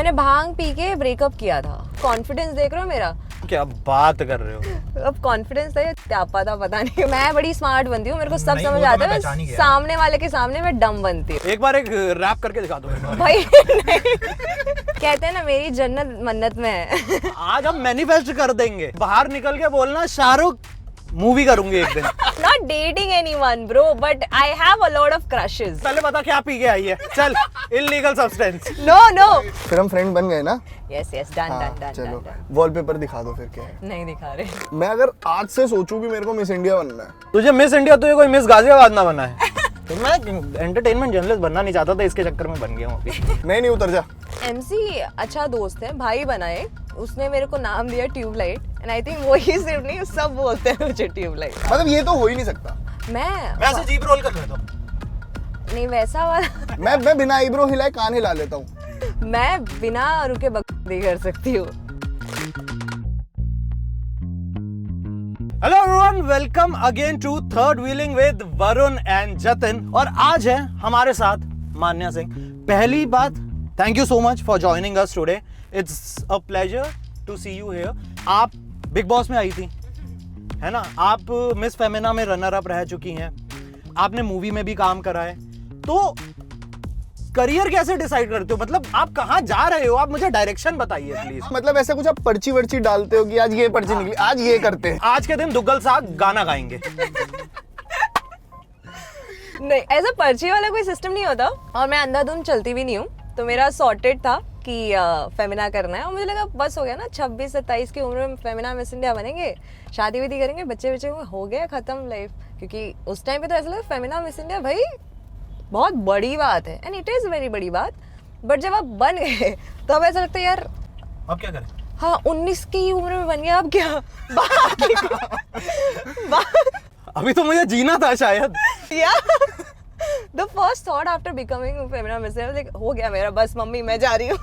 मैंने भांग पी के ब्रेकअप किया था। कॉन्फिडेंस देख रहे हो मेरा? क्या बात कर रहे हो? अब कॉन्फिडेंस था या त्यापा था पता नहीं। मैं बड़ी स्मार्ट बनती हूँ, मेरे को सब समझ आता है। सामने वाले के सामने मैं डम बनती हूँ। एक बार एक रैप करके दिखा दो भाई कहते हैं ना मेरी जन्नत मन्नत में है। आज हम मैनिफेस्ट कर देंगे। बाहर निकल के बोलना शाहरुख मूवी करूंगी एक दिन। Not dating anyone bro, but I have a lot of crushes. पहले बता क्या पी के आई है? चल इल्लीगल सब्सटेंस। No no. फिर हम फ्रेंड बन गए ना? Yes yes done हाँ, done done चलो done. वॉलपेपर दिखा दो फिर क्या है। नहीं दिखा रहे। मैं अगर आज से सोचूं कि मेरे को मिस इंडिया बनना है, तुझे मिस इंडिया तुझे कोई मिस गाजियाबाद ना बना है। तो मैं एंटरटेनमेंट जर्नलिस्ट बनना नहीं चाहता था, इसके चक्कर में बन गया हूँ अभी। नहीं उतर जा। MC अच्छा दोस्त है, भाई बनाए। उसने मेरे को नाम दिया ट्यूबलाइट एंड आई थिंक वो ही सिर्फ नहीं सब बोलते हैं मुझे ट्यूबलाइट। मतलब ये तो हो ही नहीं सकता। मैं ऐसे जीप रोल कर लेता हूँ। नहीं वैसा वाला। मैं बिना आईब्रो हिलाए कान हिला लेता हूँ। मैं बिना रुके बकरी कर सकती हूँ। Hello everyone, welcome again to third wheeling with Varun and Jatin. और आज है हमारे साथ मान्या सिंह। पहली बात, thank you so much for joining us today. It's a pleasure to see you here. आप बिग बॉस में आई थी, है ना? आप मिस फेमिना में रनर अप रह चुकी हैं। आपने मूवी में भी काम करा है। तो करियर कैसे डिसाइड करते हो? मतलब आप कहाँ जा रहे हो? आप मुझे डायरेक्शन बताइए प्लीज। मतलब ऐसा कुछ आप पर्ची वर्ची डालते हो कि आज ये पर्ची निकली, आज ये करते हैं। आज के दिन दुग्गल साहब गाना गाएंगे। नहीं ऐसा पर्ची वाला कोई सिस्टम नहीं होता और मैं अंधाधुंध चलती भी नहीं हूँ। तो मेरा सॉर्टेड था कि फेमिना करना है और मुझे लगा बस हो गया ना, 26-27 की उम्र में फेमिना मिस इंडिया बनेंगे, शादी विदी करेंगे, बच्चे हो गया खत्म लाइफ। क्योंकि उस टाइम पे तो ऐसा लगा फेमिना मिस इंडिया भाई बहुत बड़ी बात है एंड इट इज़ वेरी बड़ी बात। बट जब आप बन गए तो अब ऐसा लगता है यार अब क्या करें? हाँ 19 की उम्र में बन गया, अब क्या अभी तो मुझे जीना था शायद। The first thought after becoming femina miss India was like हो गया मेरा, बस मम्मी मैं जा रही हूँ।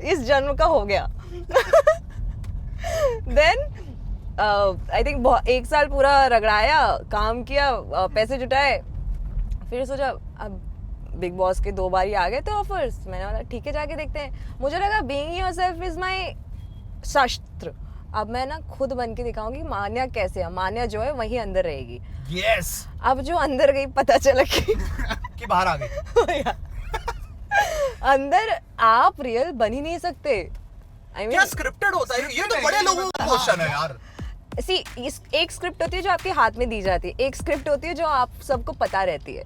इस जन्म का हो गया। Then I think 1 साल पूरा रगड़ाया, काम किया, पैसे जुटाए, फिर सोचा अब बिग बॉस के 2 बार ही आ गए थे ऑफर्स। मैंने बोला ठीक है जाके देखते हैं। मुझे लगा बीइंग योरसेल्फ इज माय शस्त्र। अब मैं ना खुद बन के दिखाऊंगी मान्या कैसे है। मान्या जो है वही अंदर रहेगी। यस। अब जो अंदर गई पता चला कि बाहर आ गई। अंदर आप रियल बन ही नहीं सकते। क्या स्क्रिप्टेड होता है? ये तो बड़े लोगों का क्वेश्चन है यार। एक स्क्रिप्ट होती है जो आपके हाथ में दी जाती है, एक स्क्रिप्ट होती है जो आप सबको पता रहती है।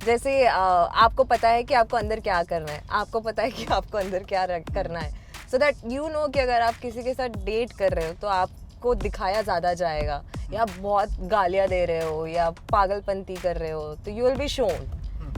जैसे आपको पता है कि आपको अंदर क्या करना है, आपको पता है कि आपको अंदर क्या करना है, सो दैट यू नो कि अगर आप किसी के साथ डेट कर रहे हो तो आपको दिखाया ज़्यादा जाएगा, या बहुत गालियाँ दे रहे हो या पागलपंती कर रहे हो तो you will be shown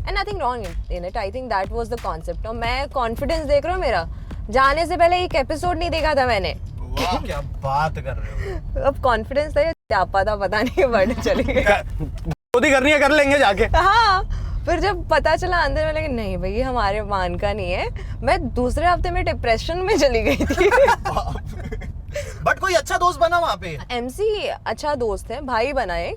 and nothing wrong in it. I think that was the concept. और मैं कॉन्फिडेंस देख रहा हूँ मेरा, जाने से पहले एक एपिसोड नहीं देखा था मैंने। वाह क्या बात कर रहे हो। अब कॉन्फिडेंस था या त्यापा था पता नहीं, वर्ड चली गई। शादी करनी है कर लेंगे जाके। हाँ फिर जब पता चला अंदर में, लेकिन नहीं भाई हमारे मान का नहीं है। मैं दूसरे हफ्ते में डिप्रेशन में चली गई थी। बट कोई अच्छा दोस्त बना वहाँ पे? MC अच्छा दोस्त है, भाई बनाए।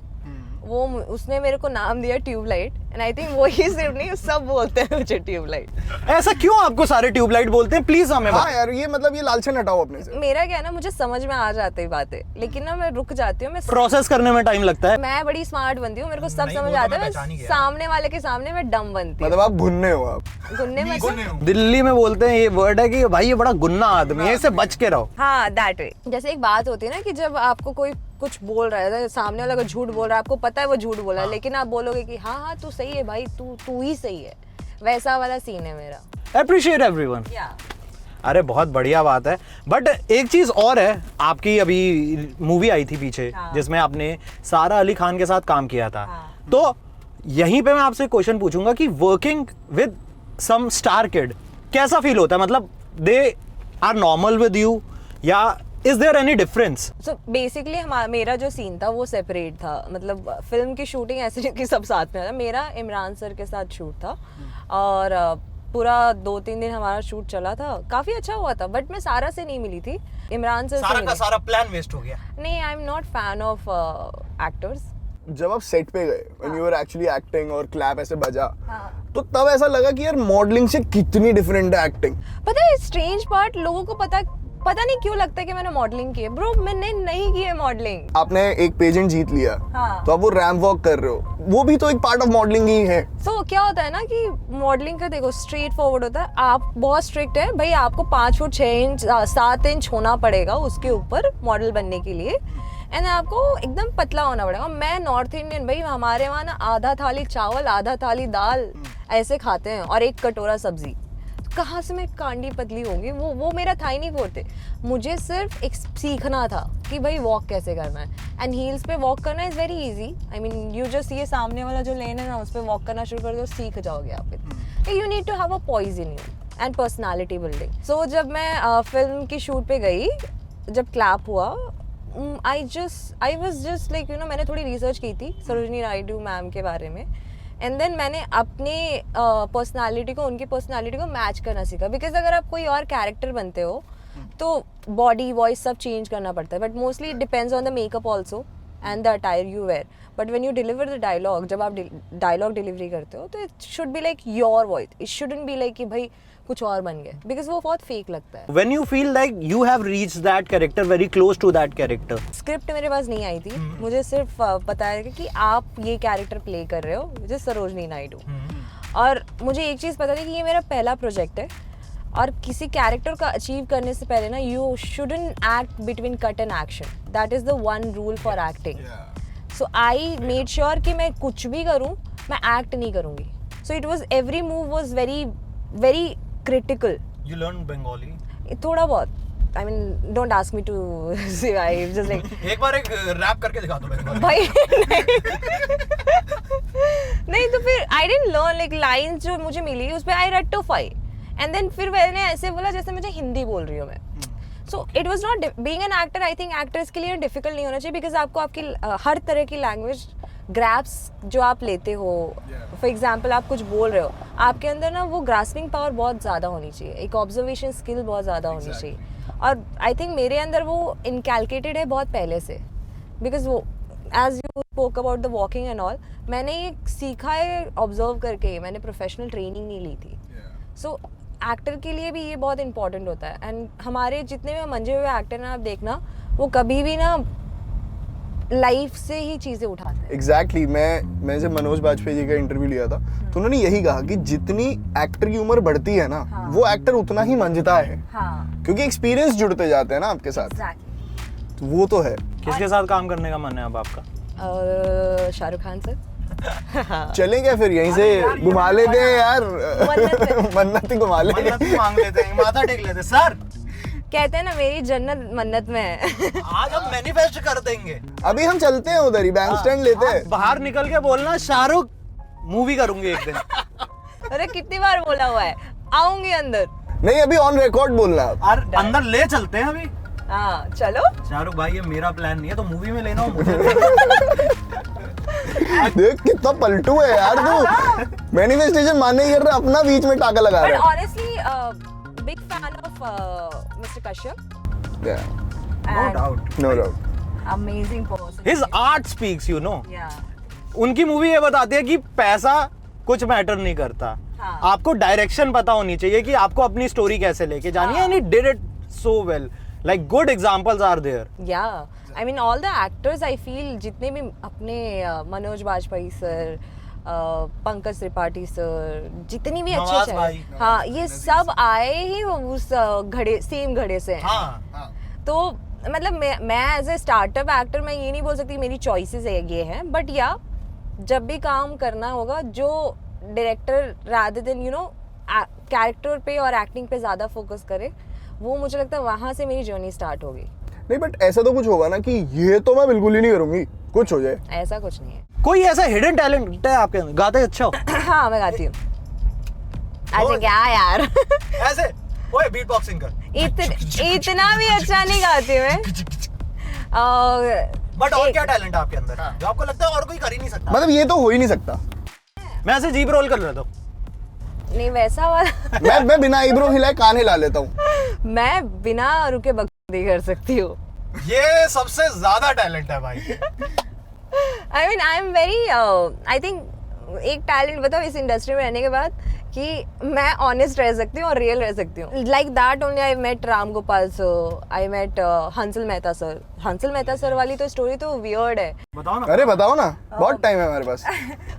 वो उसने मेरे को नाम दिया ट्यूबलाइट एंड आई थिंक वो ही सिर्फ नहीं सब बोलते हैं मुझे ट्यूबलाइट। ऐसा क्यों आपको सारे ट्यूबलाइट बोलते हैं? प्लीज हमें हाँ यार ये मतलब ये लालचन हटाओ अपने से। मेरा क्या है ना, मुझे समझ में आ जाती है बातें, लेकिन ना मैं रुक जाती हूँ। मैं प्रोसेस करने में टाइम लगता है। मैं बड़ी स्मार्ट बनती हूँ, मेरे को सब समझ आता है। सामने वाले के सामने मैं डम बनती हूँ। मतलब आप भुन्ने हो? आप गुन्ने में दिल्ली में बोलते हैं ये वर्ड है कि भाई ये बड़ा गुन्ना आदमी है, इससे बच के रहो। हाँ दैट वे। जैसे एक बात होती है ना कि जब आपको कोई कुछ बोल रहा है, सामने वाला को झूठ बोल रहा है, आपको पता है वो झूठ बोला है, लेकिन आप बोलोगे कि हाँ हाँ तू सही है भाई, तू ही सही है। वैसा वाला सीन है मेरा। Appreciate everyone. अरे बहुत बढ़िया बात है। बट एक चीज और है, आपकी अभी मूवी आई थी पीछे, जिसमें आपने सारा अली खान के साथ काम किया था। तो यहीं पे मैं आपसे क्वेश्चन पूछूंगा कि working with some star kid कैसा फील होता है? मतलब they are normal with you या is there any difference? So basically मेरा जो सीन था वो सेपरेट था। मतलब फिल्म की शूटिंग ऐसे नहीं कि सब साथ में था। मेरा इमरान सर के साथ शूट था और पूरा 2-3 दिन हमारा शूट चला था, काफी अच्छा हुआ था। बट मैं सारा से नहीं मिली थी, इमरान सर से सारा का सारा प्लान वेस्ट हो गया। नहीं, I am not fan of actors. जब आप सेट पे गए when you were actually acting और क्लैप ऐसे बजा हाँ। तो तब ऐसा लगा कि यार मॉडलिंग से कितनी डिफरेंट है एक्टिंग। पता है स्ट्रेंज पार्ट, लोगों को पता नहीं क्यों लगता है कि मैंने मॉडलिंग की है। ब्रो मैंने नहीं की है मॉडलिंग। आपने एक पेजेंट जीत लिया, हाँ। तो आप वो रैंप वॉक कर रहे हो, वो भी तो एक पार्ट ऑफ मॉडलिंग ही है। तो क्या होता है ना कि मॉडलिंग का देखो स्ट्रेट फॉरवर्ड होता है। आप बहुत स्ट्रिक्ट है भाई, आपको 5 फुट 6 इंच 7 इंच होना पड़ेगा उसके ऊपर मॉडल बनने के लिए, एंड आपको एकदम पतला होना पड़ेगा। मैं नॉर्थ इंडियन भाई, हमारे वहाँ ना आधा थाली चावल आधा थाली दाल ऐसे खाते हैं और एक कटोरा सब्जी। कहाँ से मैं कांडी पतली होंगी? वो मेरा था ही नहीं फोड़ते। मुझे सिर्फ एक सीखना था कि भाई वॉक कैसे करना है, एंड हील्स पे वॉक करना is very easy. I mean you just ये सामने वाला जो लेन है ना, उस पर वॉक करना शुरू कर दो, सीख जाओगे आप। You need to have a poise in you and personality building. So जब मैं फिल्म की शूट पे गई, जब क्लैप हुआ, I was just like you know, मैंने थोड़ी रिसर्च की थी सरोजिनी नायडू मैम के बारे में, एंड देन मैंने अपने पर्सनालिटी को उनकी पर्सनालिटी को मैच करना सीखा। बिकॉज अगर आप कोई और कैरेक्टर बनते हो तो बॉडी वॉइस सब चेंज करना पड़ता है, but mostly it depends on the makeup also and the attire you wear. But when you deliver the dialogue, जब आप डायलॉग डिलीवरी करते हो, तो it should be like your voice. It shouldn't be like कि भाई कुछ और बन गए, बिकॉज वो बहुत फेक लगता है। When you feel like you have reached that character, very close to that character. Script मेरे पास नहीं आई थी, मुझे सिर्फ पता है कि आप ये कैरेक्टर प्ले कर रहे हो, मुझे सरोजनी नायडू। और मुझे एक चीज़ पता थी कि ये मेरा पहला प्रोजेक्ट है, और किसी कैरेक्टर का अचीव करने से पहले ना you shouldn't act between cut and action. That is the one rule for acting. So I made sure कि मैं कुछ भी करूँ, मैं एक्ट नहीं करूँगी। So it was every move was very very critical. You learned Bengali? थोड़ा बहुत। I mean don't ask me to say, I just like एक बार एक रैप करके दिखा दो बंगाली। भाई नहीं तो फिर I didn't learn like lines जो मुझे मिली उस पे आई रेक्टिफाई, एंड देन फिर मैंने ऐसे बोला जैसे मुझे हिंदी बोल रही हूँ मैं। So it was not being an actor. I think actors के लिए डिफिकल्ट नहीं होना चाहिए, बिकॉज आपको आपकी हर तरह की लैंग्वेज ग्रैप्स जो आप लेते हो, फॉर एग्जाम्पल आप कुछ बोल रहे हो, आपके अंदर ना वो ग्रास्पिंग पावर बहुत ज़्यादा होनी चाहिए, एक ऑब्जर्वेशन स्किल बहुत ज़्यादा होनी चाहिए। और आई थिंक मेरे अंदर वो इनकैलकुलेटेड है बहुत पहले से, बिकॉज वो as you spoke about the walking and all, मैंने ये सीखा है ऑब्जर्व करके, मैंने प्रोफेशनल ट्रेनिंग नहीं ली थी। सो एक्टर के लिए भी ये बहुत इंपॉर्टेंट होता है, एंड हमारे जितने भी मंजे हुए एक्टर हैं आप देखना, वो कभी भी ना लाइफ से ही चीजें उठाते हैं। एग्जैक्टली मैं जब मनोज बाजपेयी जी का इंटरव्यू लिया था, तो उन्होंने यही कहा कि जितनी एक्टर की उम्र बढ़ती है ना, वो एक्टर उतना ही मंजता है, क्योंकि एक्सपीरियंस जुड़ते जाते हैं ना आपके साथ। तो वो तो है। किसके साथ काम करने का मन है अब आपका? शाहरुख खान सर। चलें क्या फिर यहीं से घुमा लेते हैं यार, मन्नत ही घुमा लेते हैं, मन्नत ही मांग लेते हैं, माथा टेक लेते हैं। सर कहते हैं ना मेरी जन्नत मन्नत में है। आज हम मैनिफेस्ट कर देंगे। अभी हम चलते हैं उधर ही, बैंक स्टैंड लेते हैं। बाहर निकल के बोलना शाहरुख मूवी करूंगी एक दिन। अरे कितनी बार बोला हुआ है, आऊंगी अंदर। नहीं अभी ऑन रिकॉर्ड बोलना। अंदर ले चलते हैं अभी। हाँ चलो। शाहरुख भाई ये मेरा प्लान नहीं है, तो मूवी में लेना हो मुझे। देख कितना पलटू है यार तू, मैनिफेस्टेशन मानने ही कर रहा, अपना बीच में टाका लगा रहा है। Honestly big fan of mister Kashyap. No doubt amazing person. His art speaks, you know. या उनकी मूवी ये बताती है कि पैसा कुछ मैटर नहीं करता। हाँ. आपको डायरेक्शन पता होनी चाहिए कि आपको अपनी स्टोरी कैसे लेके जानी है, and he did it so well. Like good examples are there. Yeah I mean all the actors I feel, जितने भी अपने मनोज बाजपेयी सर, पंकज त्रिपाठी सर, जितनी भी नवाज अच्छे भाई, हाँ ये सब आए ही उस घड़े, सेम घड़े से हैं। हाँ. तो मतलब मैं एज ए स्टार्टअप एक्टर मैं ये नहीं बोल सकती मेरी चॉइसेस ये हैं, बट या जब भी काम करना होगा, जो director rather than you know character पे और एक्टिंग पे ज़्यादा फोकस करे, वो मुझे लगता है वहाँ से मेरी जर्नी स्टार्ट होगी। नहीं बट ऐसा तो कुछ होगा ना कि ये तो मैं बिल्कुल ही नहीं करूंगी, कुछ हो जाए। ऐसा कुछ नहीं है। कोई ऐसा हिडन टैलेंट है आपके अंदर? गाते अच्छा हो? हाँ मैं गाती हूँ। अच्छा क्या यार। ऐसे ओए बीट बॉक्सिंग कर। इतना भी अच्छा नहीं गाती मैं। बट और क्या टैलेंट है आपके अंदर जो आपको लगता है और कोई कर ही नहीं सकता? मतलब ये तो हो ही नहीं सकता। मैं ऐसे जीप रोल कर लेता हूँ। नहीं वैसा वाला। मैं बिना आईब्रो हिलाए कान हिला लेता हूँ। मैं बिना रुके बकवास कर सकती हूँ। ये सबसे ज्यादा टैलेंट है भाई। I mean, I am very, I think एक टैलेंट बताओ इस इंडस्ट्री में रहने के बाद कि मैं ऑनेस्ट रह सकती हूँ और रियल रह सकती हूँ. Like that only I met Ram Gopal sir, I met Hansal Mehta sir. Hansal Mehta sir वाली तो स्टोरी तो वियर्ड है. बताओ ना. अरे बताओ ना, बहुत टाइम है हमारे पास.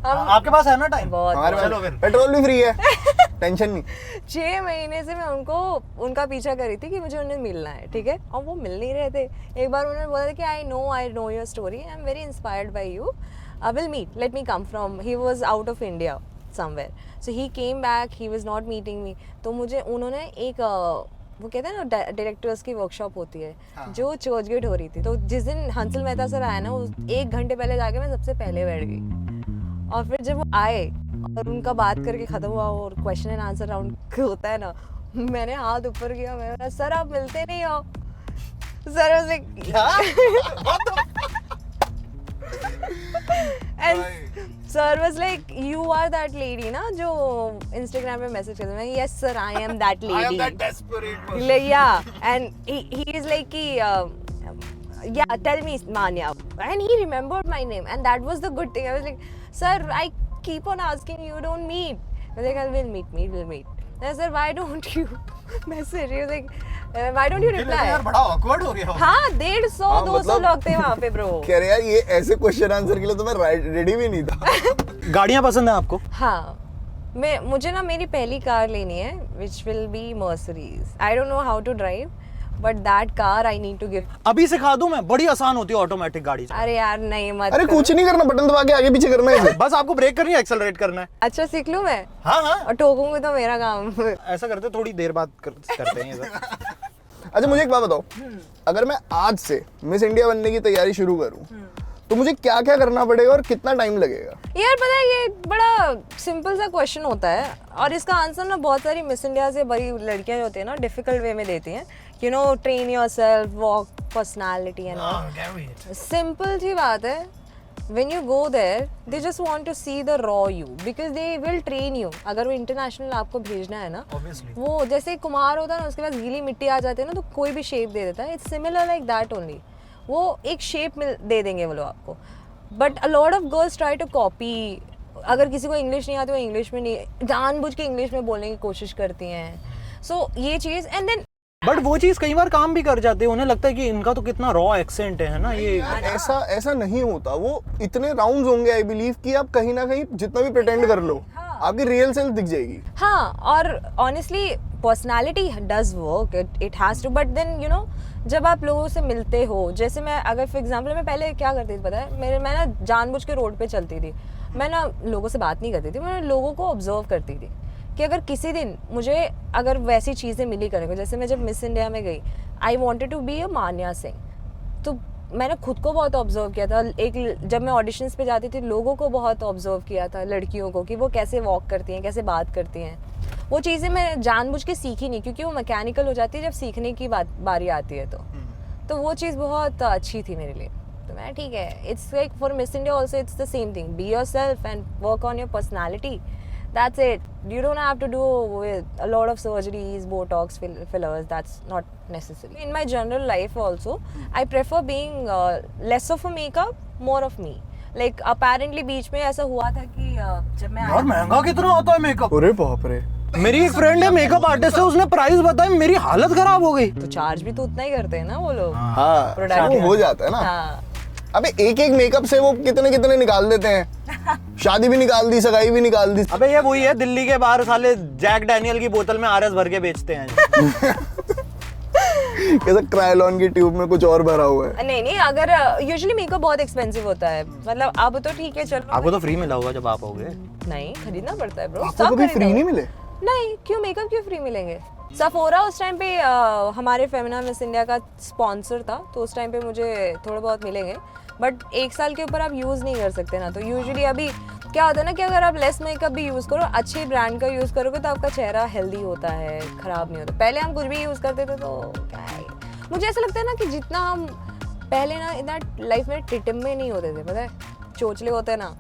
आपके पास है ना टाइम? बहुत. हमारे चलो पास फिर. पेट्रोल भी फ्री है, टेंशन नहीं. 6 महीने से मैं उनका पीछा कर रही थी कि मुझे उन्हें मिलना है, ठीक है, और वो मिल नहीं रहे थे. एक बार उन्होंने बोला था कि I know your story, I am very inspired by you, I will meet, let me come from. He was out of India somewhere, so he came back, he was not meeting me. तो मुझे उन्होंने एक वो कहते हैं ना directors की workshop होती है, जो चर्च गेट हो रही थी. तो जिस दिन हंसल मेहता सर आया ना, उस 1 घंटे पहले जाके मैं सबसे पहले बैठ गई. और फिर जब वो आए और उनका बात करके ख़त्म हुआ और क्वेश्चन एंड आंसर राउंड होता है ना, मैंने हाथ ऊपर किया, मैंने कहा सर आप मिलते नहीं हो. Sir was like sir was like you are that lady ना जो इंस्टाग्राम पे मैसेज करते हैं. Yes sir I am that lady. Yeah and he is like कि yeah, tell me Manya, and he remembered my name, and that was the good thing. I was like, sir, I keep on asking you don't meet. I was like, we'll meet. I said, why don't you message? He was like, why don't you reply? यार बड़ा awkward हो गया. हाँ 150-200 लोग थे वहाँ पे bro. कह रहे यार ये ऐसे क्वेश्चन आंसर के लिए तो मैं रेडी भी नहीं था. गाड़ियाँ पसंद है आपको? हाँ, मुझे ना मेरी पहली कार लेनी है, which will be Mercedes. I don't know how to drive, but that car I need to give. अभी सिखा दूं मैं, बड़ी आसान होती है ऑटोमेटिक गाड़ी. अरे यार नहीं मत. अरे कुछ नहीं करना, बटन दबा के आगे पीछे करना है इसे. बस आपको ब्रेक करनी है, एक्सेलरेट करना है. अच्छा सीख लूँ मैं? हाँ हाँ, और ठोकूंगी तो मेरा काम. ऐसा करते थोड़ी देर बाद करते हैं ये सब. अच्छा मुझे एक बात बताओ, अगर मैं आज से मिस इंडिया बनने की तैयारी शुरू करूं तो मुझे क्या क्या करना पड़ेगा और कितना टाइम लगेगा? यार पता है ये बड़ा सिंपल सा क्वेश्चन होता है और इसका आंसर ना बहुत सारी मिस इंडिया से बड़ी लड़कियां जो होती है ना डिफिकल्ट वे में देती हैं. You know, train yourself, walk, personality and all. Simple सी बात है. When you go there, they just want to see the raw you because they will train you. अगर वो इंटरनेशनल आपको भेजना है ना, Obviously. वो जैसे कुम्हार होता है ना, उसके पास गीली मिट्टी आ जाती है ना, तो कोई भी शेप दे देता है. It's similar like that only. वो एक शेप दे देंगे वो लोग आपको. But a lot of girls try to copy. अगर किसी को इंग्लिश नहीं आती, वो इंग्लिश में नहीं, जानबूझ के इंग्लिश में बोलने की कोशिश करती हैं. सो ये चीज़ एंड देन बट वो चीज कई बार काम भी कर जाती है. उन्हें लगता है कि इनका तो कितना रॉ एक्सेंट है ना ये. ऐसा नहीं होता. वो इतने राउंड्स होंगे आई बिलीव कि आप कहीं ना कहीं जितना भी प्रिटेंड कर लो, आपकी रियल सेल्फ दिख जाएगी. हाँ, और honestly personality does work, it has to. But then you know, जब आप लोगों से मिलते हो, जैसे मैं अगर फॉर एग्जांपल मैं पहले क्या करती थी पता है, मैं ना जानबूझ के रोड पे चलती थी. मैं ना लोगों से बात नहीं करती थी, मैं लोगों को ऑब्जर्व करती थी कि अगर किसी दिन मुझे अगर वैसी चीज़ें मिली करने को, जैसे मैं जब मिस इंडिया में गई, I wanted to be a Manya Singh, तो मैंने खुद को बहुत ऑब्जर्व किया था. जब मैं ऑडिशंस पे जाती थी, लोगों को बहुत ऑब्जर्व किया था, लड़कियों को, कि वो कैसे वॉक करती हैं, कैसे बात करती हैं. वो चीज़ें मैं जानबूझ के सीखी नहीं, क्योंकि वो मैकेनिकल हो जाती है जब सीखने की बारी आती है. तो वो चीज़ बहुत अच्छी थी मेरे लिए. तो मैं ठीक है, it's like for miss India also it's the same thing. Be your self and work on your personality. That's it. You don't have to do with a lot of surgeries, Botox, fillers. That's not necessary. In my general life also, I prefer being less of a makeup, more of me. Like apparently बीच में ऐसा हुआ था कि जब मैं यार महंगा कितना होता है मेकअप. अरे बाप रे. मेरी एक फ्रेंड है मेकअप आर्टिस्ट है, उसने प्राइस बताया, मेरी हालत खराब हो गई. तो चार्ज भी तो उतना ही करते हैं ना वो लोग. हाँ, Product वो हो जाता है ना. हाँ. अबे एक मेकअप से वो कितने निकाल देते हैं. शादी भी निकाल दी, सगाई भी निकाल दी. अबे ये वही है, दिल्ली के बाहर साले जैक डैनियल की बोतल में आरएस भर के बेचते हैं. कैसा क्रायोलॉन की ट्यूब में कुछ और भरा हुआ है. नहीं, अगर यूजुअली मेकअप बहुत एक्सपेंसिव होता है. मतलब अब तो ठीक है, चलो. आपको तो फ्री मिला होगा जब आप आओगे. नहीं, खरीदना पड़ता है ब्रो. आपको कभी फ्री नहीं मिले? नहीं, क्यों मेकअप क्यों फ्री मिलेंगे? सफोरा उस टाइम पे हमारे फेमिना मिस इंडिया का स्पॉन्सर था, तो उस टाइम पे मुझे थोड़ा बहुत मिलेंगे. बट 1 साल के ऊपर आप यूज़ नहीं कर सकते ना. तो यूजुअली अभी क्या होता है ना कि अगर आप लेस मेकअप भी यूज़ करो, अच्छे ब्रांड का यूज़ करोगे, तो आपका चेहरा हेल्दी होता है, ख़राब नहीं होता. पहले हम कुछ भी यूज़ करते थे तो क्या है, मुझे ऐसा लगता है ना कि जितना हम पहले ना इतना लाइफ में टिटिम्बे नहीं होते थे, पता है, चोचले होते हैं ना,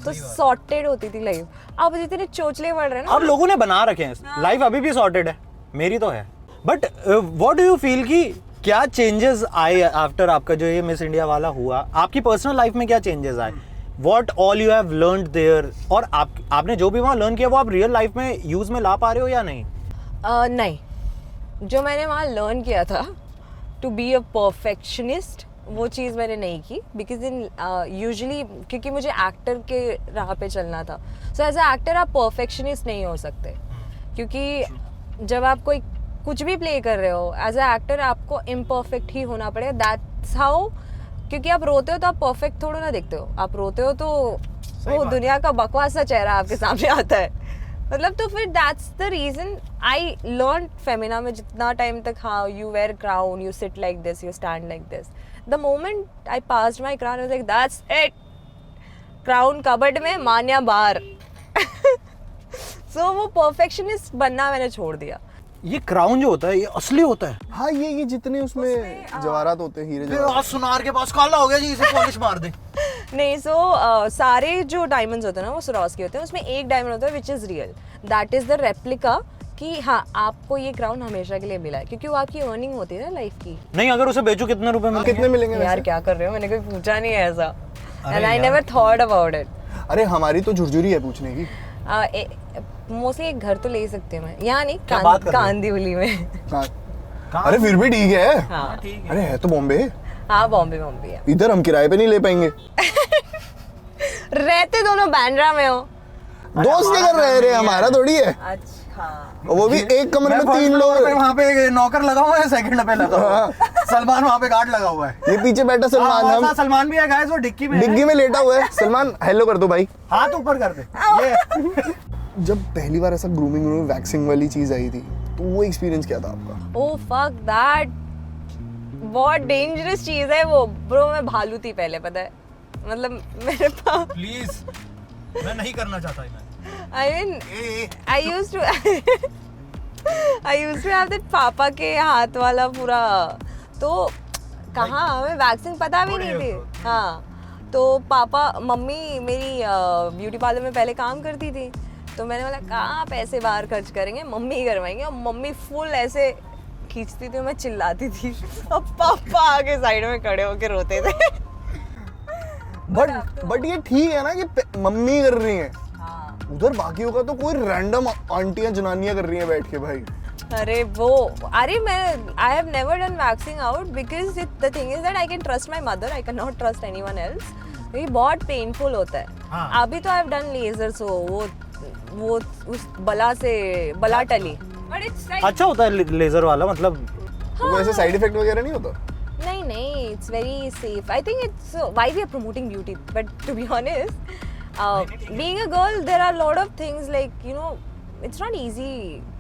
तो सॉर्टेड होती थी लाइफ. अब जितने चोचले बढ़ रहे हैं ना, अब लोगों ने बना रखे हैं. लाइफ अभी भी सॉर्टेड है, मेरी तो है. But what do you feel कि क्या चेंजेस आए आफ्टर आपका जो ये मिस इंडिया वाला हुआ? आपकी पर्सनल लाइफ में क्या चेंजेस आए? What all you have learned there? और आपने जो भी वहाँ लर्न किया वो आप रियल लाइफ में यूज में ला पा रहे हो या नहीं? नहीं, जो मैंने वहाँ लर्न किया था टू बी अ परफेक्शनिस्ट, वो चीज़ मैंने नहीं की, बिकॉज इन यूजुअली क्योंकि मुझे एक्टर के राह पे चलना था। सो एज अ एक्टर आप परफेक्शनिस्ट नहीं हो सकते, क्योंकि जब आप कोई कुछ भी प्ले कर रहे हो एज अ एक्टर आपको इम्परफेक्ट ही होना पड़ेगा। दैट्स हाउ, क्योंकि आप रोते हो तो आप परफेक्ट थोड़ा ना दिखते हो, आप रोते हो तो वो दुनिया का बकवास सा चेहरा आपके सामने आता है। मतलब तो फिर that's the reason I learn Femina में जितना टाइम तक, हाँ you wear crown, you sit like this, you stand like this. The moment I passed my crown, like that's it, crown cupboard में, मान्या बाहर। सो वो परफेक्शनिस्ट बनना मैंने छोड़ दिया। ये क्राउन जो होता है ये असली होता है? हाँ, ये जितने उसमें जवाहरात होते हैं, हीरे जवाहरात। आज सुनार के पास काला हो गया जी, इसे पॉलिश मार दे। नहीं, सो सारे जो डायमंड्स होते हैं ना वो स्वरास्की होते हैं, उसमें एक डायमंड होता है which is real, that is the replica, कि हाँ आपको ये क्राउन हमेशा के लिए मिला है, क्योंकि वो आपकी अर्निंग होती है ना लाइफ की। नहीं, अगर उसे बेचो कितने रुपए मिलेंगे? कितने मिलेंगे यार क्या कर रहे हो, मैंने कोई पूछा नहीं है ऐसा, and I never thought about it. अरे हमारी तो झुरझुरी है पूछने की। मोस्टली एक घर तो ले ही सकते हैं मैं, यहाँ नहीं, कांदिवली में। अरे फिर भी ठीक है। हाँ अरे है तो बॉम्बे। हाँ, बॉम्बे है। इधर हम किराए पे नहीं ले पाएंगे। रहते दोनों बांद्रा में हो। दोस्त लेकर रह रहे, हमारा थोड़ी है। अच्छा, वो भी एक कमरे में 3 लोग। वहाँ पे नौकर लगा हुआ है, सेकंड पे लगा हुआ है। सलमान वहाँ पे गार्ड लगा हुआ है। ये पीछे बैठा सलमान, हम सलमान भी है गाइस, वो डिक्की में लेटा हुआ है। सलमान हेलो कर दो भाई, हाथ ऊपर कर दे। ये जब पहली बार ऐसा ग्रूमिंग में वैक्सिंग वाली चीज आई थी, तो वो एक्सपीरियंस क्या था आपका? ओह फक दैट, बहुत डेंजरस चीज है वो ब्रो। मैं भालू थी पहले, पता है, मतलब मेरे पास। प्लीज, मैं नहीं करना चाहता मैं। I mean, I used to have that पापा के हाथ वाला पूरा, तो कहाँ हमें वैक्सीन पता भी नहीं थी। हाँ, तो पापा, मम्मी मेरी ब्यूटी पार्लर में पहले काम करती थी, तो मैंने बोला कहाँ पैसे बाहर खर्च करेंगे, मम्मी करवाएंगे। और मम्मी फुल ऐसे खींचती थी, मैं चिल्लाती थी, और पापा आगे साइड में खड़े होके रोते थे। बट ये ठीक है ना कि मम्मी कर रही है, उधर बाकियों का तो कोई रैंडम आंटियां जनानियां कर रही हैं बैठ के भाई। अरे मैं I have never done waxing out, because the thing is that I can trust my mother, I can not trust anyone else. ये बहुत पेनफुल होता है। हाँ। अभी तो आई हैव डन लेजर, सो वो उस बला टली, बट इट्स लाइक अच्छा होता है लेजर वाला, मतलब तो ऐसे साइड इफेक्ट वगैरह नहीं होता? नहीं, it's very safe. I think it's why we are promoting beauty, but to be honest, being a girl there are a lot of things like, you know, it's not easy।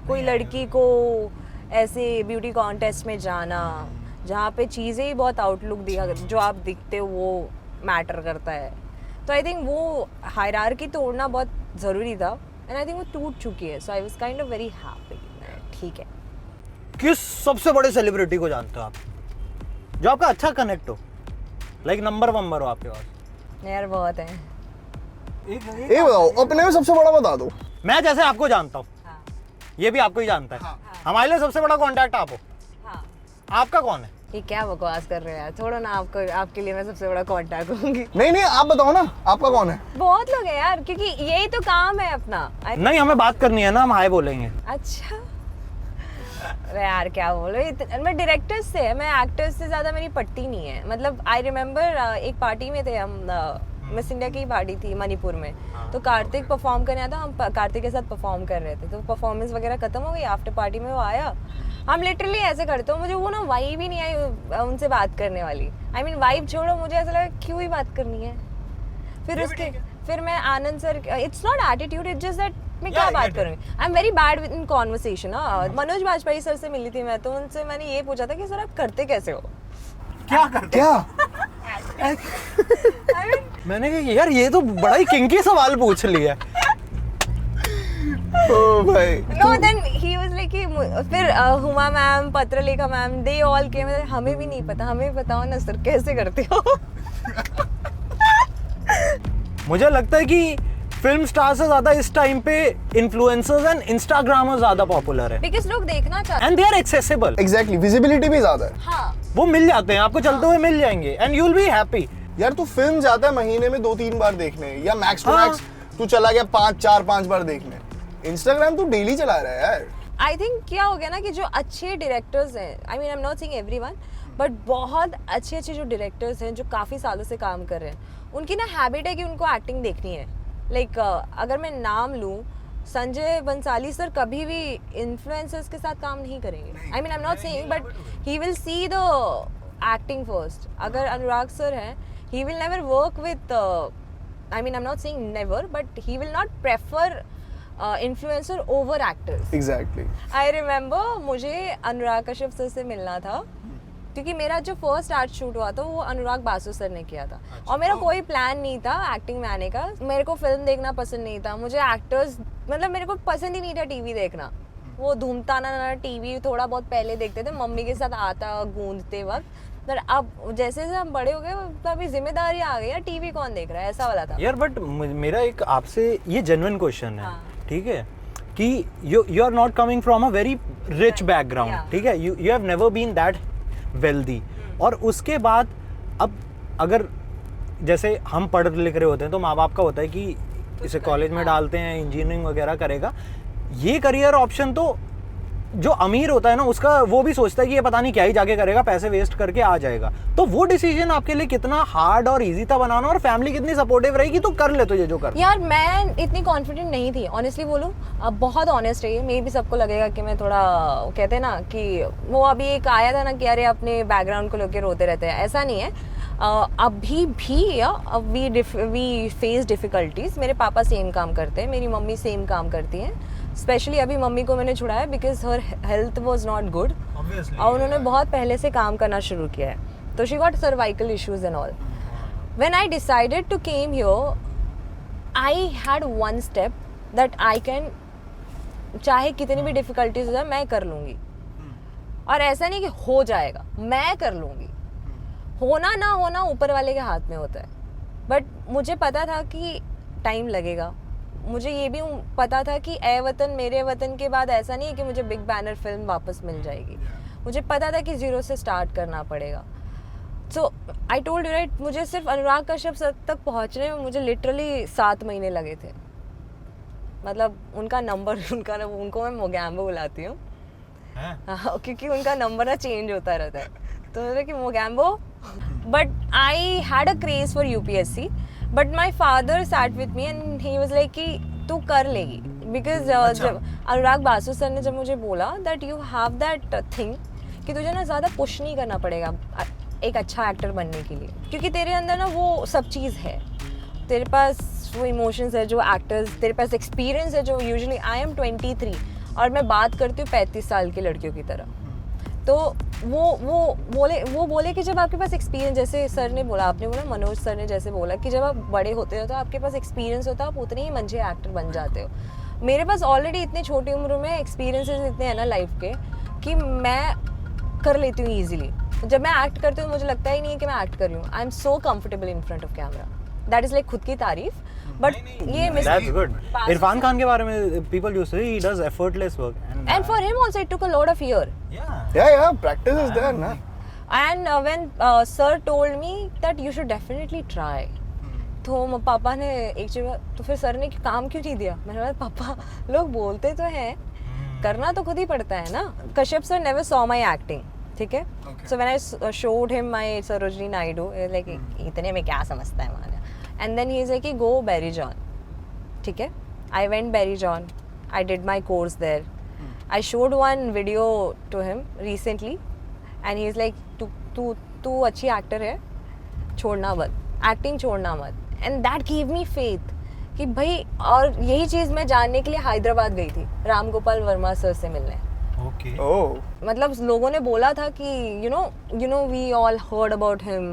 कोई लड़की को ऐसे beauty contest में जाना जहाँ पे चीज़ें ही बहुत आउटलुक दिखा, जो आप दिखते हो वो मैटर करता है। तो आई थिंक वो हायरार्की तोड़ना बहुत ज़रूरी था, एंड आई थिंक वो टूट चुकी है। So I was kind of very happy. ठीक है, किस सबसे बड़े सेलिब्रिटी को जानते हो आप जो आपका अच्छा कनेक्ट हो, लाइक नंबर हो आपके पास? यार बहुत है। एक बताओ, अपने में सबसे बड़ा बता दो। मैं जैसे आपको जानता हूँ, हाँ, ये भी आपको ही जानता है। हमारे लिए सबसे बड़ा कांटेक्ट आप हो। हाँ। आपका कौन है? ये क्या बकवास कर रहे हो यार, छोड़ो ना, आपके लिए मैं सबसे बड़ा कांटेक्ट होंगी। नहीं आप बताओ ना, आपका कौन है? बहुत लोग हैं यार, क्योंकि यही तो काम है अपना। नहीं, हमें बात करनी है ना, हम हाय बोलेंगे। अच्छा, अरे यार क्या बोलो, मैं डायरेक्टर्स से, मैं एक्टर्स से ज़्यादा मेरी पट्टी नहीं है। मतलब आई रिमेम्बर एक पार्टी में थे हम, मिस इंडिया की पार्टी थी मणिपुर में, तो कार्तिक परफॉर्म करने आया था, हम कार्तिक के साथ परफॉर्म कर रहे थे, तो परफॉर्मेंस वगैरह खत्म हो गई, आफ्टर पार्टी में वो आया, हम लिटरली ऐसे करते हो, मुझे वो ना वाइब ही नहीं आई उनसे बात करने वाली। आई मीन वाइब छोड़ो, मुझे ऐसा लगा क्यों ही बात करनी है। फिर मैं Anand sir, it's not attitude, it's just that मैं क्या बात करूँगी। I am very bad in conversation. Manoj Bajpayee sir से मिली थी मैं, तो उनसे मैंने ये पूछा था कि सर आप करते कैसे हो? क्या? मैंने कहा यार ये तो बड़ा ही किंकी सवाल पूछ लिया। ओ भाई। No, then he was like कि फिर Huma ma'am, Patralekha ma'am, they all came, हमें भी नहीं पता, हमें बताओ ना सर कैसे करते हो। मुझे लगता है कि फिल्म स्टार से ज्यादा इस टाइम पे इन्फ्लुएंसर्स एंड इंस्टाग्रामर्स ज्यादा पॉपुलर है बिकॉज लोग देखना चाहते and they are accessible. Exactly, visibility भी ज्यादा है। हाँ वो मिल जाते हैं आपको, चलते हुए मिल जाएंगे and you will be happy. यार तू फिल्म जाता है महीने में 2-3 बार देखने, या मैक्स टू हाँ। मैक्स तू चला गया 5 बार देखने। इंस्टाग्राम तू डेली चला रहा है यार। आई थिंक क्या हो गया ना कि जो अच्छे डायरेक्टर्स हैं, आई mean I am not saying everyone, but बहुत अच्छे जो डायरेक्टर्स हैं जो काफ़ी सालों से काम कर रहे हैं, उनकी ना हैबिट है कि उनको एक्टिंग देखनी है। लाइक अगर मैं नाम लूँ, संजय बंसाली सर कभी भी इन्फ्लुएंसर्स के साथ काम नहीं करेंगे। आई mean I am not saying, but he will see the acting first. अगर अनुराग सर हैं, he will never work with I mean I'm not saying never, but he will not prefer influencer over actors. Exactly. I remember मुझे Anurag Kashyap sir से मिलना था, क्योंकि मेरा जो first art shoot हुआ था वो अनुराग बासु सर ने किया था। और मेरा कोई प्लान नहीं था एक्टिंग में आने का। मेरे को फिल्म देखना पसंद नहीं था, मुझे एक्टर्स मतलब मेरे को पसंद ही नहीं था टीवी देखना। वो धूमताना टीवी थोड़ा बहुत पहले देखते थे, मम्मी के साथ आता गूंजते वक्त। पर अब जैसे जैसे हम बड़े हो गए तो अभी जिम्मेदारी आ गई है, टीवी कौन देख रहा है, ऐसा वाला था यार। बट मेरा एक आपसे ये जेन्युइन क्वेश्चन है, हाँ। ठीक है, कि you are not coming from a very rich background, Yeah. ठीक है, you have never been that wealthy. और उसके बाद अब अगर जैसे हम पढ़ लिख रहे होते हैं तो माँ बाप का होता है कि इसे कॉलेज में डालते हैं, इंजीनियरिंग वगैरह करेगा। ये करियर ऑप्शन तो जो अमीर होता है ना, उसका वो भी सोचता है कि ये पता नहीं क्या ही जाके करेगा, पैसे वेस्ट करके आ जाएगा। तो वो डिसीजन आपके लिए कितना हार्ड और इजी था बनाना, और फैमिली कितनी सपोर्टिव रही कि तू कर ले, तो ये जो कर। यार मैं इतनी कॉन्फिडेंट नहीं थी, ऑनेस्टली बोलूँ। अब बहुत ऑनेस्ट रही, मे भी सबको लगेगा कि मैं थोड़ा, कहते हैं ना कि वो अभी एक आया था ना कि अरे अपने बैकग्राउंड को लेकर रोते रहते हैं, ऐसा नहीं है। अभी भी वी फेस डिफ़िकल्टीज। मेरे पापा सेम काम करते हैं, मेरी मम्मी सेम काम करती हैं। स्पेशली अभी मम्मी को मैंने छुड़ाया because her health was not good, और उन्होंने बहुत पहले से काम करना शुरू किया है, तो she got cervical issues and all. When I decided to came here, I had one step that I can, चाहे कितनी भी डिफिकल्टीज हो जाए मैं कर लूँगी। और ऐसा नहीं कि हो जाएगा, मैं कर लूँगी। होना ना होना ऊपर वाले के हाथ में होता है, बट मुझे पता था कि टाइम लगेगा। मुझे ये भी पता था कि ए वतन मेरे वतन के बाद ऐसा नहीं है कि मुझे बिग बैनर फिल्म वापस मिल जाएगी। मुझे पता था कि जीरो से स्टार्ट करना पड़ेगा। सो आई टोल्ड यू राइट, मुझे सिर्फ अनुराग कश्यप सर तक पहुंचने में मुझे लिटरली 7 महीने लगे थे। मतलब उनका नंबर उनको मैं मोगैम्बो बुलाती हूँ, क्योंकि उनका नंबर ना चेंज होता रहता है, तो मुझे कि Mogambo. But I had a craze for UPSC, but my father sat with me and he was like कि तू कर लेगी। बिकॉज जब अनुराग बासु सर ने जब मुझे बोला that you have that thing कि तुझे ना ज़्यादा पुश नहीं करना पड़ेगा एक अच्छा एक्टर बनने के लिए, क्योंकि तेरे अंदर ना वो सब चीज़ है, तेरे पास वो इमोशंस है जो एक्टर्स, तेरे पास एक्सपीरियंस है जो यूजुअली। आई एम 23 और मैं बात करती हूँ 35 साल की लड़कियों की तरह। तो वो बोले कि जब आपके पास एक्सपीरियंस, जैसे सर ने बोला, आपने बोला, मनोज सर ने जैसे बोला कि जब आप बड़े होते हो तो आपके पास एक्सपीरियंस होता है, आप उतने ही मंझे एक्टर बन जाते हो। मेरे पास ऑलरेडी इतनी छोटी उम्र में एक्सपीरियंसेस इतने हैं ना लाइफ के कि मैं कर लेती हूँ ईजिली। जब मैं एक्ट करती हूँ मुझे लगता ही नहीं है कि मैं एक्ट कर रही हूँ। I am so comfortable in front of camera, that is like खुद की तारीफ। बट ये दैट्स गुड। इरफान खान के बारे में पीपल यूज्ड टू से he does effortless work, and for him also it took a lot of year. Yeah, practice is there ना। And when sir told me that you should definitely try, तो पापा ने एक जगह, तो फिर sir ने काम क्यों नहीं दिया? मैंने बोला पापा लोग बोलते तो हैं, करना तो खुद ही पड़ता है ना। Kashyap sir never saw my acting, ठीक है? So when I showed him my Sarojini Naidu, he was like इतने में क्या समझता है माना? And then he is like go Barry John, ठीक है? I went Barry John, I did my course there. I showed one video to him recently and he is like तू अच्छी एक्टर है, छोड़ना मत, एक्टिंग छोड़ना मत। and that gave me faith कि भाई, और यही चीज़ मैं जानने के लिए हैदराबाद गई थी राम गोपाल वर्मा सर से मिलने। ओके। मतलब लोगों ने बोला था कि you know we all heard about him,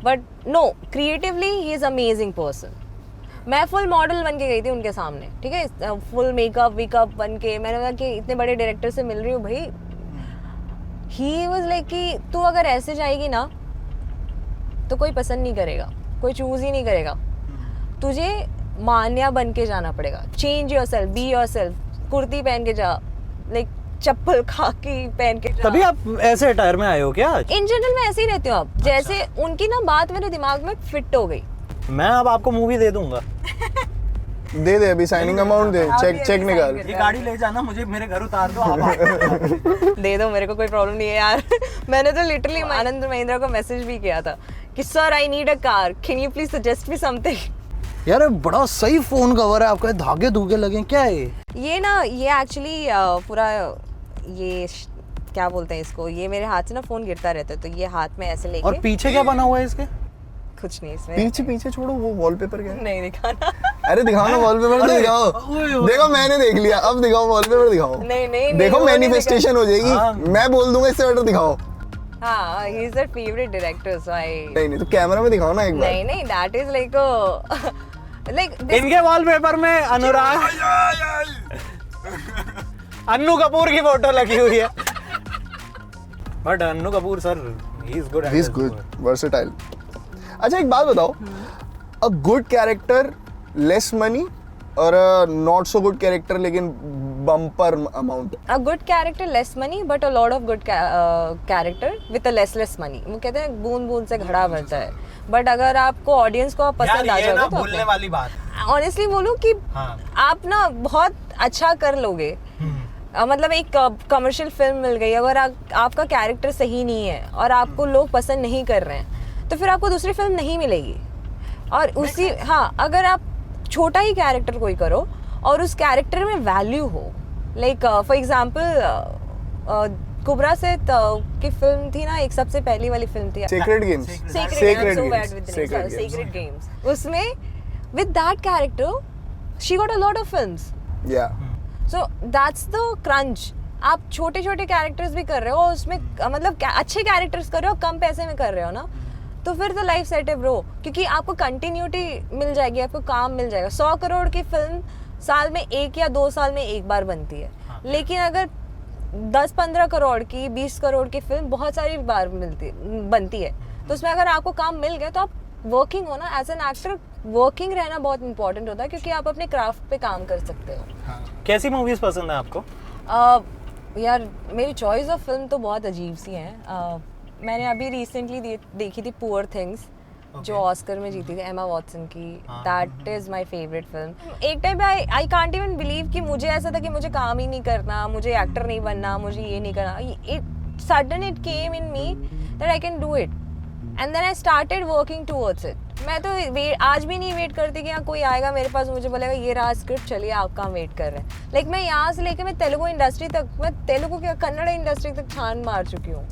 but no, creatively he is amazing person। मैं फुल मॉडल बन के गई थी उनके सामने, ठीक है, फुल मेकअप वेकअप बन के। मैंने बोला कि इतने बड़े डायरेक्टर से मिल रही हूँ भाई। ही वाज लाइक कि तू अगर ऐसे जाएगी ना तो कोई पसंद नहीं करेगा, कोई चूज़ ही नहीं करेगा तुझे। मान्या बन के जाना पड़ेगा. Change yourself, be yourself. Kurti पहन के जा, लाइक चप्पल खाकी पहन के जा. तभी आप ऐसे अटायर में आए हो क्या आज? इन जनरल मैं ऐसे ही रहती हूँ. अब जैसे उनकी ना बात मेरे दिमाग में फिट हो गई. मैं अब आपको मूवी दे दूंगा. दे अभी साइनिंग अमाउंट दे. चेक निकाल. ये गाड़ी ले जाना, मुझे मेरे घर उतार दो. आप दे दो, मेरे को कोई प्रॉब्लम नहीं है यार. मैंने तो लिटरली आनंद महिंद्रा को मैसेज भी किया था कि sir I need a car, can you please suggest me something. यार बड़ा सही फोन कवर है आपका. धागे धूगे लगे क्या है ये ना, ये एक्चुअली पूरा ये क्या बोलते हैं इसको, ये मेरे हाथ से ना फोन गिरता रहता है, तो ये हाथ में ऐसे लेके. और पीछे क्या बना हुआ है इसके? कुछ नहीं इसमें. पीछे छोड़ो, वो वॉलपेपर क्या है? नहीं दिखाना. अरे दिखाओ ना वॉलपेपर. तो दिखाओ. देखो मैंने देख लिया, अब दिखाओ वॉलपेपर. दिखाओ. नहीं देखो मैनिफेस्टेशन हो जाएगी. मैं बोल दूंगा इससे बेटर दिखाओ. हाँ, he is their favorite director, so I. नहीं तो कैमरा में दिखाओ ना एक बार. नहीं, that is like a like this. इनके वॉलपेपर में अनुराग अन्नू कपूर की फोटो लगी हुई है. But Annu Kapoor sir, he is good. He is good, versatile. अच्छा एक बात बताओ, a good character less money और नॉट सो गुड कैरेक्टर लेकिन bumper amount. A good character less money but a lot of good character with a less money. वो कहते हैं बूंद बूंद से घड़ा भरता है. बट अगर आपको ऑडियंस को पसंद आ जाएगा तो बोलने वाली बात. ऑनेस्टली बोलूं कि आप ना बहुत अच्छा कर लोगे. मतलब एक कमर्शियल फिल्म मिल गई, अगर आपका कैरेक्टर सही नहीं है और आपको लोग पसंद नहीं कर रहे हैं तो फिर आपको दूसरी फिल्म नहीं मिलेगी. और उसी अगर आप छोटा ही कैरेक्टर कोई करो और उस कैरेक्टर में वैल्यू हो, लाइक फॉर एग्जांपल कुबरा से की फिल्म थी ना, एक सबसे पहली वाली फिल्म थी सीक्रेट गेम्स. Secret games. उसमें with that character she got a lot of films. या सो दैट्स द क्रंच. आप छोटे छोटे कैरेक्टर्स भी कर रहे हो, उसमें मतलब अच्छे कैरेक्टर्स कर रहे हो, कम पैसे में कर रहे हो ना, तो फिर तो लाइफ सेट है ब्रो. क्योंकि आपको कंटिन्यूटी मिल जाएगी, आपको काम मिल जाएगा. 100 करोड़ की फिल्म साल में 1 या 2 साल में एक बार बनती है. लेकिन अगर 10-15 करोड़ की, 20 करोड़ की फिल्म बहुत सारी बार बनती है. तो उसमें अगर आपको काम मिल गया तो आप वर्किंग हो ना. एज एन एक्टर वर्किंग रहना बहुत इंपॉर्टेंट होता है, क्योंकि आप अपने क्राफ्ट पे काम कर सकते हो. कैसी मूवीज पसंद है आपको? यार मेरी चॉइस ऑफ फिल्म तो बहुत अजीब सी हैं. मैंने अभी रिसेंटली देखी थी पुअर थिंग्स, जो ऑस्कर में जीती थी, एमा वॉटसन की. That is my favourite film. एक टाइम पे आई कांट इवन बिलीव कि मुझे ऐसा था कि मुझे काम ही नहीं करना, मुझे एक्टर नहीं बनना, मुझे ये नहीं करना. It sudden it came in me that I can do it, and then I started working towards it. मैं तो आज भी नहीं वेट करती कि यहाँ कोई आएगा मेरे पास, मुझे बोलेगा ये रहा स्क्रिप्ट, चलिए आप काम वेट कर रहे हैं. लाइक मैं यहाँ से लेके मैं तेलुगु इंडस्ट्री तक, मैं तेलुगु क्या कन्नड़ इंडस्ट्री तक छान मार चुकी हूँ.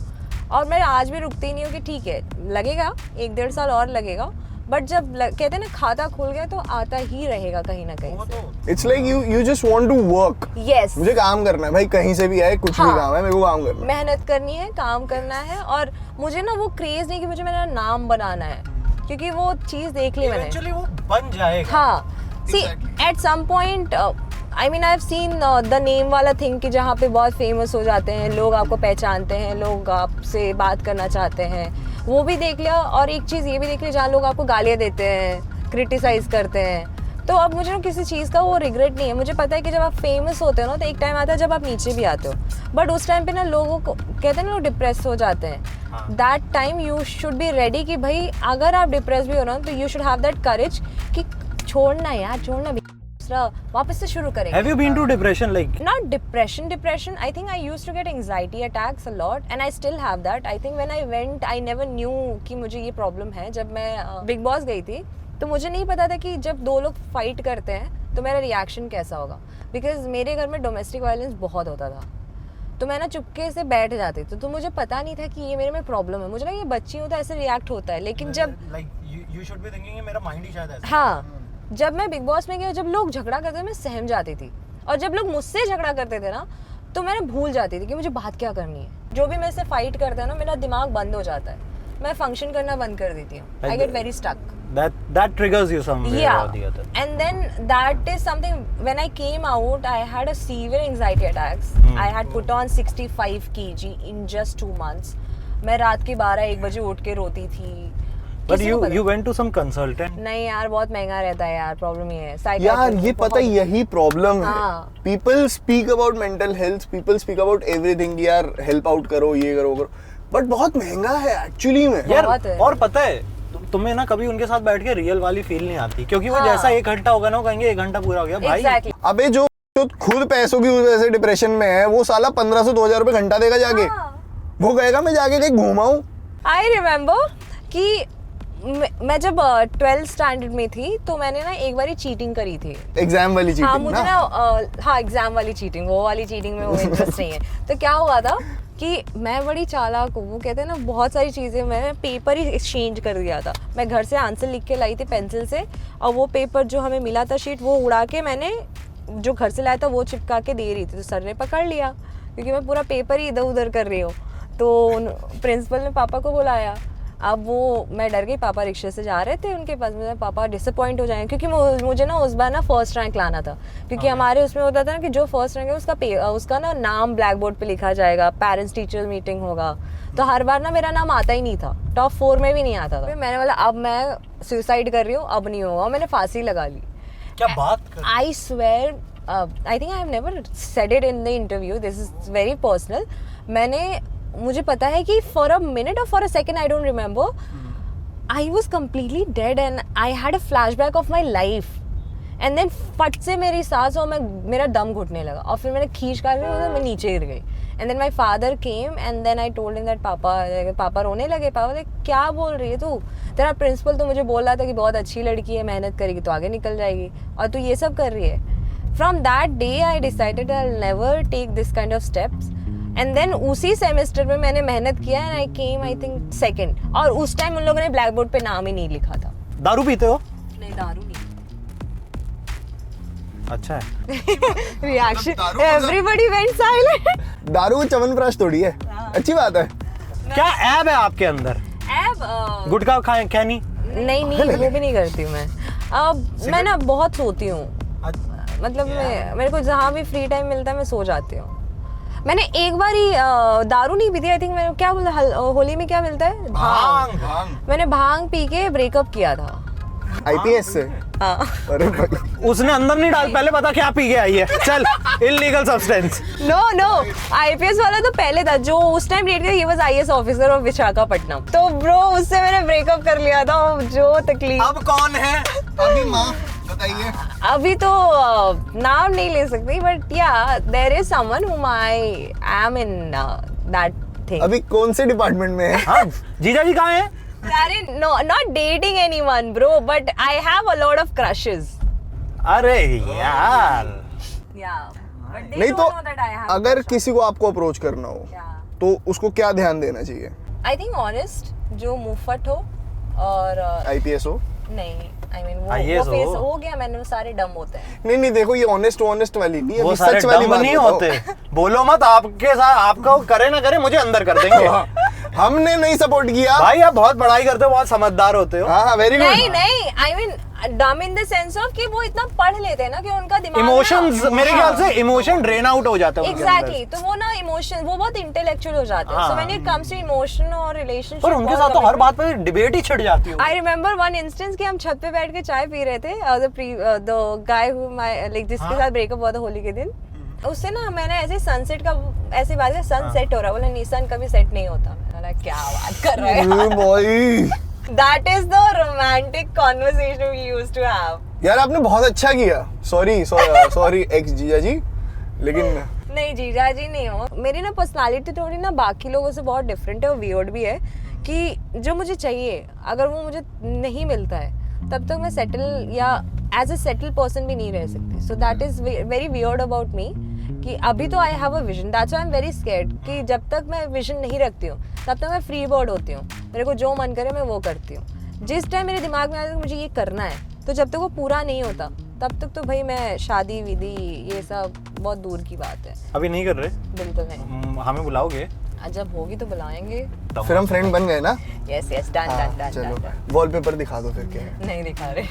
और मैं आज भी रुकती नहीं हूँ कि ठीक है लगेगा 1-1.5 साल और लगेगा, बट जब कहते हैं ना खाता खुल गया तो आता ही रहेगा कहीं ना कहीं से. It's like you just want to work. Yes, मुझे काम करना है भाई, कहीं से भी आए कुछ भी काम है, मेरे को काम करना है, मेहनत करनी है, काम करना है. और मुझे ना वो क्रेज नहीं कि मुझे मेरा नाम बनाना है, क्योंकि वो चीज देख ली मैंने. एक्चुअली वो बन जाएगा. हाँ, see at some point I mean I have seen the name वाला थिंग, कि जहाँ पे बहुत फेमस हो जाते हैं लोग, आपको पहचानते हैं लोग, आपसे बात करना चाहते हैं, वो भी देख लिया. और एक चीज़ ये भी देख लिया जहाँ लोग आपको गालियाँ देते हैं, क्रिटिसाइज करते हैं. तो अब मुझे ना किसी चीज़ का वो रिग्रेट नहीं है. मुझे पता है कि जब आप फेमस होते हो ना, तो एक टाइम आता है जब आप नीचे भी आते हो, बट उस टाइम पे ना लोगों को कहते हैं ना लोग डिप्रेस हो जाते हैं. That time you should be ready कि भाई अगर आप डिप्रेस भी हो रहे हो तो you should have that courage कि छोड़ना यार, छोड़ना भी, वापस से शुरू करेंगे. Have you been to depression like? Not depression. I think I used to get anxiety attacks a lot and I still have that. I think when I went, I never knew कि मुझे ये problem है. जब मैं big boss गई थी तो मुझे नहीं पता था कि जब 2 लोग फाइट करते हैं तो मेरा रिएक्शन कैसा होगा, बिकॉज मेरे घर में डोमेस्टिक वायलेंस बहुत होता था. तो मैं ना चुपके से बैठ जाती थी, तो मुझे पता नहीं था कि ये मेरे में प्रॉब्लम है. मुझे लगा ये बच्ची हो तो ऐसे रिएक्ट होता है, लेकिन जब you should be thinking मेरा माइंड ही शायद ऐसा. हाँ, जब मैं बिग बॉस में गई, जब लोग झगड़ा करते थे मैं सहम जाती थी, और जब लोग मुझसे झगड़ा करते थे ना तो मैंने भूल जाती थी कि मुझे बात क्या करनी है. जो भी मेरे से फाइट करता है ना, मेरा दिमाग बंद हो जाता है, मैं फंक्शन करना बंद कर देती हूँ. I get very stuck. That triggers you somewhere or the other. And then that is something, when I came out I had a severe anxiety attacks. I had put on 65 kg in just 2 months. मैं रात के 12-1 बजे उठ के रोती थी, but you went to some consultant? नहीं यार, बहुत महंगा रहता है यार, प्रॉब्लम ये है। यार Psychiatrist ये बहुत- पता यही प्रॉब्लम है। हाँ। People speak about mental health, people speak about everything, यार हेल्प आउट करो, ये करो वो करो, बट बहुत महंगा है एक्चुअली में। यार बहुत है। और पता है तुम्हें ना कभी उनके साथ बैठ के रियल वाली फील नहीं आती, क्योंकि वो हाँ। जैसा 1 घंटा होगा ना वो कहेंगे 1 घंटा पूरा हो गया भाई। Exactly. अबे जो खुद पैसों की वजह से डिप्रेशन में है, वो साला 1500-2000 रुपए घंटा देगा जाके। हाँ। वो कहेगा मैं जाके कहीं घूमाऊं। आई रिमेम्बर कि मैं जब 12th स्टैंडर्ड में थी तो मैंने ना एक बारी चीटिंग करी थी। एग्जाम वाली हाँ चीटिंग मुझे ना। ना हाँ एग्जाम वाली चीटिंग, वो वाली चीटिंग में वो इंटरेस्ट नहीं है। तो क्या हुआ था कि मैं बड़ी चालाक हूँ, वो कहते हैं ना बहुत सारी चीज़ें मैंने पेपर ही एक्सचेंज कर दिया था। मैं घर से आंसर लिख के लाई थी पेंसिल से, और वो पेपर जो हमें मिला था शीट, वो उड़ा के मैंने जो घर से लाया था वो चिपका के दे रही थी। तो सर ने पकड़ लिया क्योंकि मैं पूरा पेपर ही इधर उधर कर रही हूँ। तो प्रिंसिपल ने पापा को बुलाया। अब वो मैं डर गई, पापा रिक्शे से जा रहे थे उनके पास, मुझे पापा डिसअपॉइंट हो जाएंगे, क्योंकि मुझे ना उस बार ना फर्स्ट रैंक लाना था। क्योंकि हमारे उसमें होता था ना कि जो फर्स्ट रैंक है उसका ना नाम ब्लैक बोर्ड पे लिखा जाएगा, पेरेंट्स टीचर मीटिंग होगा। तो हर बार ना मेरा नाम आता ही नहीं था, टॉप 4 में भी नहीं आता था। फिर मैंने बोला अब मैं सुसाइड कर रही हूँ, अब नहीं होगा, मैंने फांसी लगा ली। क्या बात कर, I swear, I think I have never said it in the interview. This is very personal. मुझे पता है कि for a minute or for a second, I don't remember, I was completely dead and I had a flashback of my life. And then फट से मेरी सांस और मेरा दम घुटने लगा, और फिर मैंने खींच कर मैं नीचे गिर गई। And then my father came and then I told him that पापा रोने लगे। पापा बोले क्या बोल रही है तू, तेरा प्रिंसिपल तो मुझे बोल रहा था कि बहुत अच्छी लड़की है, मेहनत करेगी तो आगे निकल जाएगी, और तू ये सब कर रही है। From that day I decided I'll never take this kind of steps. And then उसी सेमेस्टर में मैंने मेहनत किया and I came I think second. और उस टाइम उन लोगों ने ब्लैक बोर्ड पे नाम ही नहीं लिखा था। दारू पीते हो? नहीं, दारू नहीं। अच्छा है। रिएक्शन, दारू एवरीबॉडी वेंट साइलेंट। दारू चवनप्राश थोड़ी है, अच्छी बात है। क्या ऐब है आपके अंदर? अब गुटखा खाए क्या नहीं? नहीं वो भी नहीं करती हूँ मैं। अब मैं ना बहुत सोती हूँ, मतलब मेरे को जहाँ भी फ्री टाइम मिलता है मैं सो जाती हूँ। मैंने एक बार ही दारू नहीं पी थी, आई थिंक मैंने क्या बोला, होली में क्या मिलता है, भांग। मैंने भांग पी के ब्रेकअप किया था। आईपीएस से? हाँ। अरे भाई उसने अंदर नहीं डाल, पहले बता क्या पी के आई है। चल, इलीगल सब्सटेंस। नो आईपीएस वाला तो पहले था, जो उस टाइम डेट किया, he was IAS officer of Visakhapatnam. तो ब्रो उससे मैंने ब्रेकअप कर लिया था, जो तकलीफ। अब कौन है? अभी माँ बताइए। अभी तो नाम नहीं ले सकती, बट या देयर इज समवन हुम I am in that thing. अभी कौन से डिपार्टमेंट में है? हाँ, जीजा जी कहाँ हैं? No, not dating anyone, bro, but I have a lot of crushes. अरे यार, Yeah, but they नहीं don't तो know that I have. अगर किसी को आपको अप्रोच करना हो Yeah. तो उसको क्या ध्यान देना चाहिए? I think honest, जो मुंहफट हो, और आईपीएस हो? नहीं, I mean IAS वो फेस हो। हो गया, मैंने वो सारे डम होते हैं। नहीं देखो, ये ऑनेस्ट वाली नहीं है, वो अभी सारे सच वाली डम बात नहीं बताओ। होते। बोलो मत, आपके साथ आपको करे ना करे मुझे अंदर कर देंगे। हमने नहीं सपोर्ट किया भाई आप बहुत पढ़ाई करते हो, बहुत समझदार होते हो। हाँ वेरी गुड। नहीं, I mean डम इन द सेंस ऑफ कि वो इतना पढ़ लेते हैं ना कि उनका दिमाग इमोशंस, ना- मेरे ख्याल से इमोशन ड्रेन आउट हो जाते हैं उनके अंदर। एग्जैक्टली, तो वो ना इमोशन, वो बहुत इंटेलेक्चुअल हो जाते हैं। सो हाँ। When it comes to emotion और रिलेशनशिप, पर उनके साथ तो हर बात पे डिबेट ही छिड़ जाती है। आई रिमेम्बर वन इंस्टेंस कि हम छत पे बैठ के चाय पी रहे थे, the guy who my like जिसके साथ ब्रेकअप हुआ था होली के दिन, उससे ना मैंने ऐसे सनसेट का ऐसे बात है, सन सेट हो रहा है, बोला नहीं सन कभी सेट नहीं होता। मैंने बोला क्या बात कर रहा है boy, that is the romantic conversation we used to have. यार आपने बहुत अच्छा किया। सॉरी एक्स जीजा जी, लेकिन नहीं जीजा जी नहीं हो। मेरी ना पर्सनालिटी थोड़ी ना बाकी लोगों से बहुत डिफरेंट है और वियर्ड भी है, कि जो मुझे चाहिए अगर वो मुझे नहीं मिलता है तब तक मैं सेटल या एज अ सेटल पर्सन भी नहीं रह सकती। So that is very weird about me, कि अभी तो I have a vision, that's why I am very scared, कि जब तक मैं विजन नहीं रखती हूँ तब तक मैं फ्री बर्ड होती हूँ, मेरे को जो मन करे मैं वो करती हूँ। जिस टाइम मेरे दिमाग में आता है कि मुझे ये करना है, तो जब तक वो पूरा नहीं होता तब तक तो भाई मैं शादी विधि ये सब बहुत दूर की बात है। अभी नहीं कर रहे? बिल्कुल नहीं। हमें बुलाओगे? जब होगी तो बुलाएंगे। फिर हम फ्रेंड बन गए ना। यस डन हाँ, डन चलो डन। वॉलपेपर दिखा दो फिर क्या है। नहीं दिखा रहे।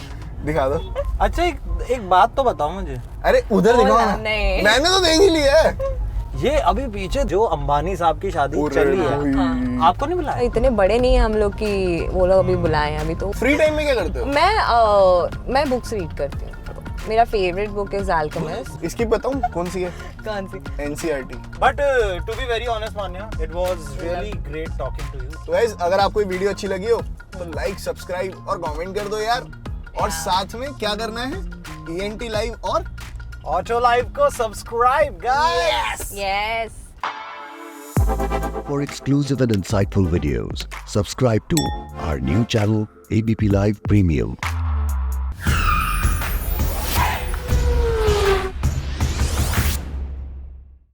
दिखा दो। अच्छा एक बात तो बताओ मुझे। अरे उधर बोल दिखाओ ना, ना। नहीं। मैंने तो देख ही लिया है। ये अभी पीछे जो अंबानी साहब की शादी अरे चल रही है, भाई। आपको नहीं बुलाया? इतने बड़े नहीं है हम लोग कि वो लोग अभी बुलाए हैं अभी तो। फ्री टाइम में क्या करते हो? मैं बुक्स रीड करती हूँ। मेरा फेवरेट बुक इज अल्केमिस्ट। इसकी बताऊं कौन सी है? कौन सी? NCERT। But to be very honest Manya, it was really great talking to you. तो गाइस अगर आपको ये वीडियो अच्छी लगी हो तो लाइक, सब्सक्राइब और कमेंट कर दो यार। और साथ में क्या करना है? ENT लाइव और ऑटो लाइव को subscribe guys. Yes. For exclusive and insightful videos, subscribe to our new channel ABP Live Premium.